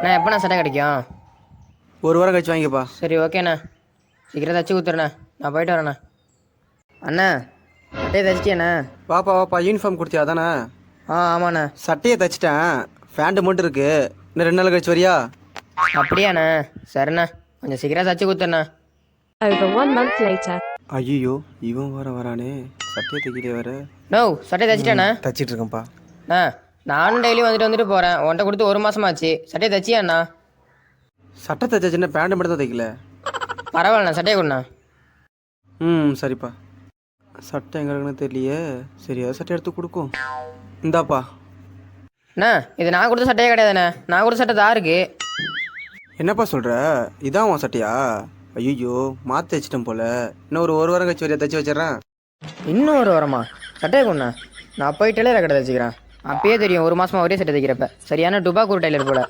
அண்ணா எப்போண்ணா சட்டை கிடைக்கும்? ஒரு வாரம் கழிச்சு வாங்கிப்பா. சரி ஓகேண்ணா, சீக்கிரம் தச்சு கொடுத்துருண்ணா, நான் போயிட்டு வரேண்ணா. அண்ணா சட்டையை தச்சிட்டியாண்ணா? வாப்பா யூனிஃபார்ம் கொடுத்தியா தானே? ஆமாண்ணா. சட்டையை தைச்சிட்டேன், ஃபேண்ட்டு மட்டும் இருக்கு. இன்னும் 2 நாள் கழிச்சு வரியா? அப்படியாண்ணா? சரிண்ணா, கொஞ்சம் சீக்கிரம் தச்சு கொடுத்துருண்ணா. Over 1 month later. ஐயோ, இவன் வரானே, சட்டையை தைக்கிட்டே வர. நோ, சட்டையை தச்சிட்டாண்ணா. தச்சிட்டு இருக்கேன்ப்பா. அண்ணா நானும் டெய்லி வந்துட்டு போகிறேன், உன்கிட்ட கொடுத்து 1 மாதமாச்சு. சட்டையை தச்சியாண்ணா? சட்டை தைச்சா சின்ன பேண்ட் மட்டும் தான் தைக்கல. பரவாயில்லண்ணா, சட்டையை கொடுண்ணா. சரிப்பா. சட்டை எங்கே இருக்குன்னு தெரியலையே. சரி, அதை சட்டை எடுத்து கொடுக்கும். இந்தாப்பா. அண்ணா இது நான் கொடுத்த சட்டையே கிடையாதுண்ணே, நான் கொடுத்த சட்டை தான் இருக்கு. என்னப்பா சொல்கிற? இதான் உன் சட்டையா? ஐயோ, மாற்றி தைச்சிட்டேன் போல. இன்னும் ஒரு வாரம் கழிச்சு வரையா தைச்சி வச்சிடறேன். இன்னும் 1 வாரமா? சட்டையை கொடுண்ணா, நான் போய் டெய்லரை கடை தச்சுக்கிறேன். அப்பயே தெரியும் 1 மாதமாக ஒரே சட்டை தைக்கிறப்ப சரியான டுபாக்கூர் டெய்லர் போல.